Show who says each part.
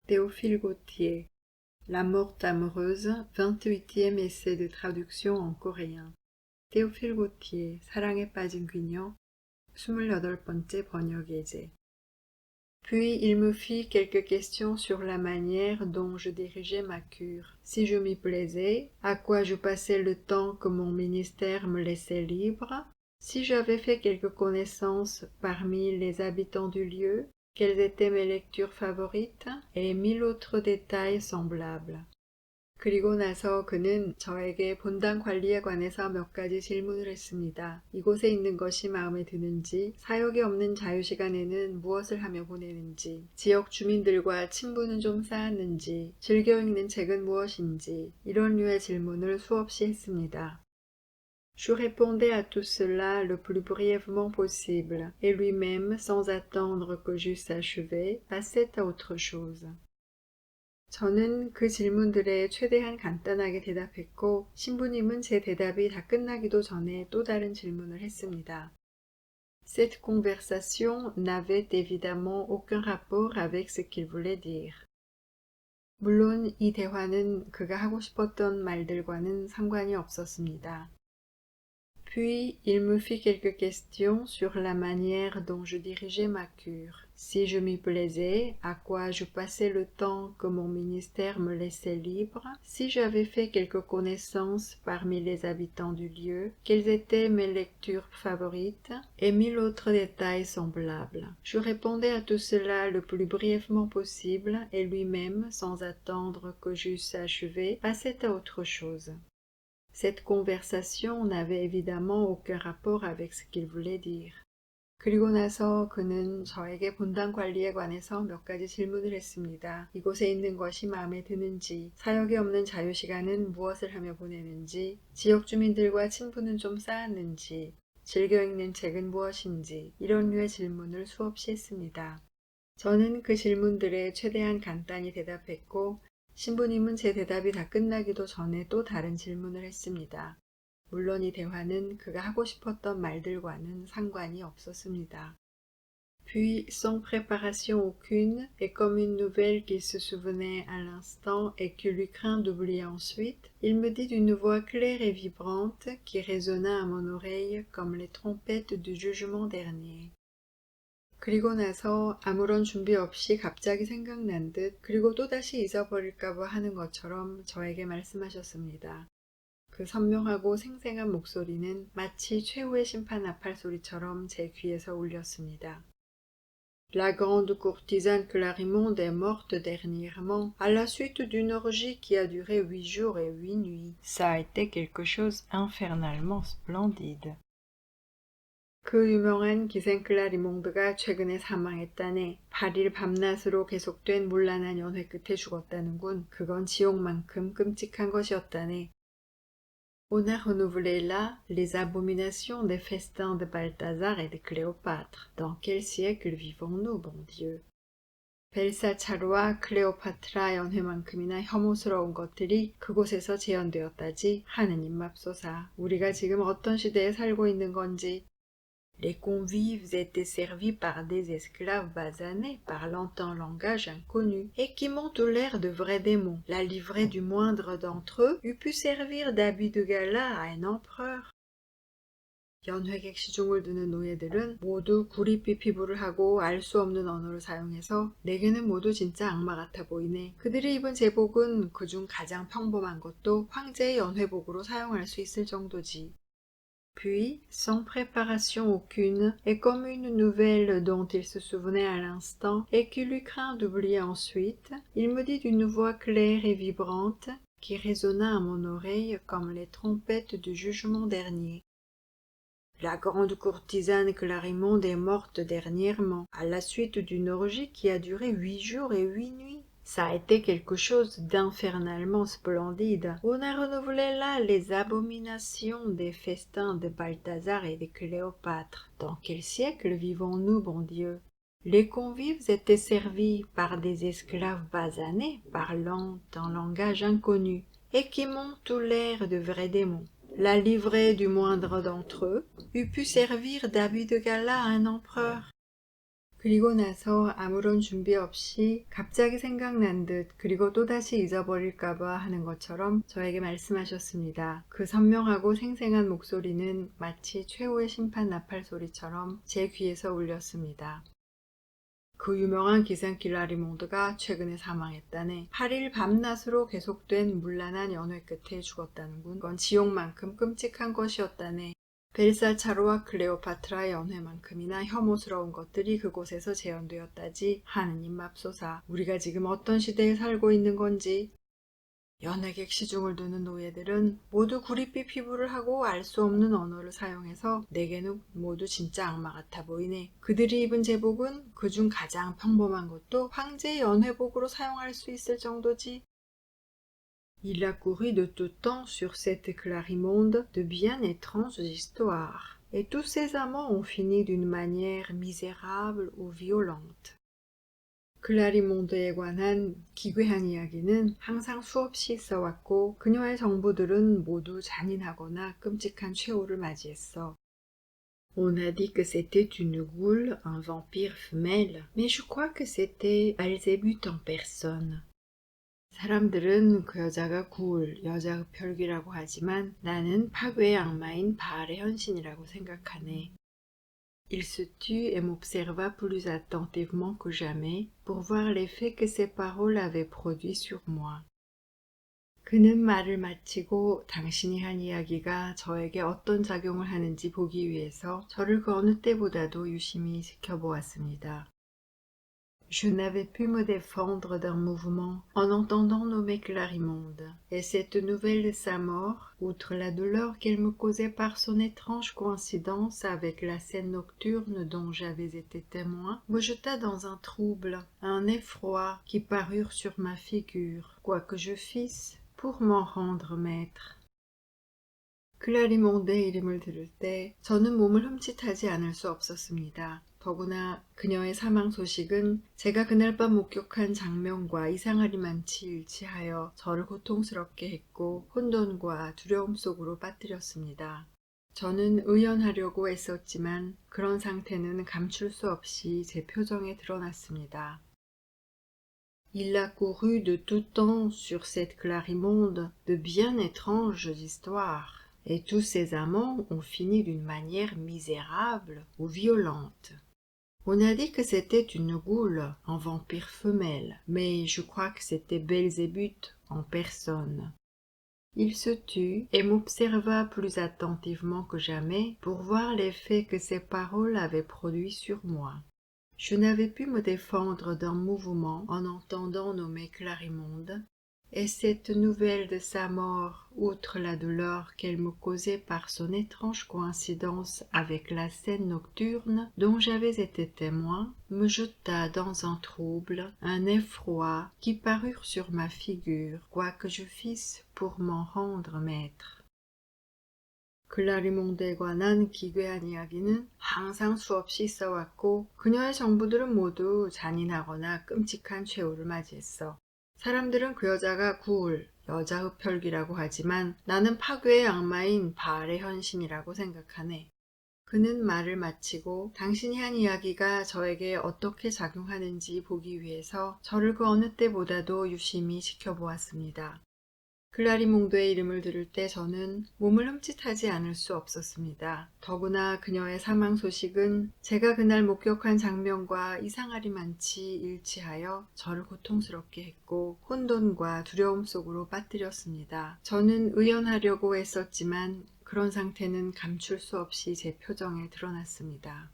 Speaker 1: Théophile Gautier, La morte amoureuse, 28e essai de traduction en coréen. Théophile Gautier, 사랑에 빠진 귀녀, 28번째 번역 예제. Puis il me fit quelques questions sur la manière dont je dirigeais ma cure, si je m'y plaisais, à quoi je passais le temps que mon ministère me laissait libre, si j'avais fait quelques connaissances parmi les habitants du lieu, quelles étaient mes lectures favorites, et 1000 autres détails semblables. 그리고 나서 그는 저에게 본당 관리에 관해서 몇 가지 질문을 했습니다. 이곳에 있는 것이 마음에 드는지, 사역이 없는 자유시간에는 무엇을 하며 보내는지, 지역 주민들과 친분은 좀 쌓았는지, 즐겨 읽는 책은 무엇인지, 이런 류의 질문을 수없이 했습니다. Je répondais à tout cela le plus brièvement possible, et lui-même, sans attendre que j'eusse achevé, passait à autre chose. 저는 그 질문들에 최대한 간단하게 대답했고 신부님은 제 대답이 다 끝나기도 전에 또 다른 질문을 했습니다. Cette conversation n'avait évidemment aucun rapport avec ce qu'il voulait dire. 물론 이 대화는 그가 하고 싶었던 말들과는 상관이 없었습니다. Puis il me fit quelques questions sur la manière dont je dirigeais ma cure, si je m'y plaisais, à quoi je passais le temps que mon ministère me laissait libre, si j'avais fait quelques connaissances parmi les habitants du lieu, quelles étaient mes lectures favorites, et 1000 autres détails semblables. Je répondais à tout cela le plus brièvement possible, et lui-même, sans attendre que j'eusse achevé, passait à autre chose. Cette conversation n'avait évidemment aucun rapport avec ce qu'il voulait dire. 그리고 나서 그는 저에게 본당 관리에 관해서 몇 가지 질문을 했습니다. 이곳에 있는 것이 마음에 드는지, 사역이 없는 자유시간은 무엇을 하며 보내는지, 지역 주민들과 친분은 좀 쌓았는지, 즐겨 읽는 책은 무엇인지, 이런 류의 질문을 수없이 했습니다. 저는 그 질문들에 최대한 간단히 대답했고 신부님은 제 대답이 다 끝나기도 전에 또 다른 질문을 했습니다. 물론 이 대화는 그가 하고 싶었던 말들과는 상관이 없었습니다. Puis, sans préparation aucune, et comme une nouvelle qu'il se souvenait à l'instant et qu'il eut craint d'oublier ensuite, il me dit d'une voix claire et vibrante qui résonna à mon oreille comme les trompettes du jugement dernier. 그리고 나서 아무런 준비 없이 갑자기 생각난 듯 그리고 또다시 잊어버릴까봐 하는 것처럼 저에게 말씀하셨습니다. 그 선명하고 생생한 목소리는 마치 최후의 심판 나팔 소리처럼 제 귀에서 울렸습니다. La grande courtisane Clarimonde est morte dernièrement à la suite d'une orgie qui a duré 8 jours et 8 nuits. Ça a été quelque chose infernellement splendide. 그 유명한 기생 클라리몽드가 최근에 사망했다네. 8일 밤낮으로 계속된 문란한 연회 끝에 죽었다는군. 그건 지옥만큼 끔찍한 것이었다네. On a renouvelé là les abominations des festins de Balthazar et de Cléopâtre. Dans quel siècle vivons-nous, bon Dieu? 벨사차르와 클레오파트라 연회만큼이나 혐오스러운 것들이 그곳에서 재현되었다지. 하느님 맙소사. 우리가 지금 어떤 시대에 살고 있는 건지. Les convives étaient servis par des esclaves basanés, parlant un langage inconnu, et qui m'ont tout l'air de vrais démons. La livrée du moindre d'entre eux eût pu servir d'habit de gala à un empereur. 연회객 시중을 두는 노예들은 모두 구릿빛 피부를 하고 알 수 없는 언어를 사용해서 내게는 모두 진짜 악마 같아 보이네. 그들이 입은 제복은 그중 가장 평범한 것도 황제의 연회복으로 사용할 수 있을 정도지. Puis, sans préparation aucune, et comme une nouvelle dont il se souvenait à l'instant et qu'il eut craint d'oublier ensuite, il me dit d'une voix claire et vibrante qui résonna à mon oreille comme les trompettes du jugement dernier. La grande courtisane Clarimonde est morte dernièrement, à la suite d'une orgie qui a duré 8 jours et 8 nuits. Ça a été quelque chose d'infernalement splendide. On a renouvelé là les abominations des festins de Balthazar et de Cléopâtre. Dans quel siècle vivons-nous, bon Dieu? Les convives étaient servis par des esclaves basanés, parlant un langage inconnu, et qui m'ont tout l'air de vrais démons. La livrée du moindre d'entre eux eût pu servir d'habit de gala à un empereur. 그리고 나서 아무런 준비 없이 갑자기 생각난 듯 그리고 또다시 잊어버릴까봐 하는 것처럼 저에게 말씀하셨습니다. 그 선명하고 생생한 목소리는 마치 최후의 심판 나팔 소리처럼 제 귀에서 울렸습니다. 그 유명한 기생길 라리몽드가 최근에 사망했다네. 8일 밤낮으로 계속된 문란한 연회 끝에 죽었다는군. 그건 지옥만큼 끔찍한 것이었다네. 벨사차로와 클레오파트라 연회만큼이나 혐오스러운 것들이 그곳에서 재현되었다지. 하느님 맙소사, 우리가 지금 어떤 시대에 살고 있는 건지. 연회객 시중을 두는 노예들은 모두 구릿빛 피부를 하고 알 수 없는 언어를 사용해서 내게는 모두 진짜 악마 같아 보이네. 그들이 입은 제복은 그중 가장 평범한 것도 황제의 연회복으로 사용할 수 있을 정도지. Il a couru de tout temps sur cette clarimonde de bien étranges histoires, et tous ces amants ont fini d'une manière misérable ou violente. 클라리몬드에 관한 기괴한 이야기는 항상 수없이 있어왔고 그녀의 정부들은 모두 잔인하거나 끔찍한 최후를 맞이했어. On a dit que c'était une goule, un vampire femelle, mais je crois que c'était Belzébuth en personne. 사람들은 그 여자가 굴, 여자 흡혈귀라고 하지만 나는 파괴의 악마인 바알의 헌신이라고 생각하네. Il se tut et m'observa plus attentivement que jamais pour voir l'effet que ses paroles avaient produit sur moi. 그는 말을 마치고 당신이 한 이야기가 저에게 어떤 작용을 하는지 보기 위해서 저를 그 어느 때보다도 유심히 지켜보았습니다. Je n'avais pu me défendre d'un mouvement en entendant nommer Clarimonde, et cette nouvelle de sa mort, outre la douleur qu'elle me causait par son étrange coïncidence avec la scène nocturne dont j'avais été témoin, me jeta dans un trouble, un effroi qui parurent sur ma figure, quoi que je fisse pour m'en rendre maître. 클라리몬드의 이름을 들을 때 저는 몸을 흠칫하지 않을 수 없었습니다. 더구나 그녀의 사망 소식은 제가 그날 밤 목격한 장면과 이상하리만치 일치하여 저를 고통스럽게 했고 혼돈과 두려움 속으로 빠뜨렸습니다. 저는 의연하려고 애썼지만 그런 상태는 감출 수 없이 제 표정에 드러났습니다. Il a couru de tout temps sur cette clarimonde de bien étranges histoires, et tous ses amants ont fini d'une manière misérable ou violente. On a dit que c'était une goule, un vampire femelle, mais je crois que c'était Belzébuth en personne. Il se tut et m'observa plus attentivement que jamais pour voir l'effet que ses paroles avaient produit sur moi. Je n'avais pu me défendre d'un mouvement en entendant nommer Clarimonde, et cette nouvelle de sa mort, outre la douleur qu'elle me causait par son étrange coïncidence avec la scène nocturne dont j'avais été témoin, me jeta dans un trouble, un effroi qui parurent sur ma figure, quoi que je fisse pour m'en rendre maître. 클라리몽드에 관한 기괴한 이야기는 항상 수없이 있어왔고 그녀의 정부들은 모두 잔인하거나 끔찍한 최후를 맞이했어. 사람들은 그 여자가 굴, 여자 흡혈귀라고 하지만 나는 파괴의 악마인 바알의 헌신이라고 생각하네. 그는 말을 마치고 당신이 한 이야기가 저에게 어떻게 작용하는지 보기 위해서 저를 그 어느 때보다도 유심히 지켜보았습니다. 클라리몽드의 이름을 들을 때 저는 몸을 흠칫하지 않을 수 없었습니다. 더구나 그녀의 사망 소식은 제가 그날 목격한 장면과 이상하리만치 일치하여 저를 고통스럽게 했고 혼돈과 두려움 속으로 빠뜨렸습니다. 저는 의연하려고 애썼지만 그런 상태는 감출 수 없이 제 표정에 드러났습니다.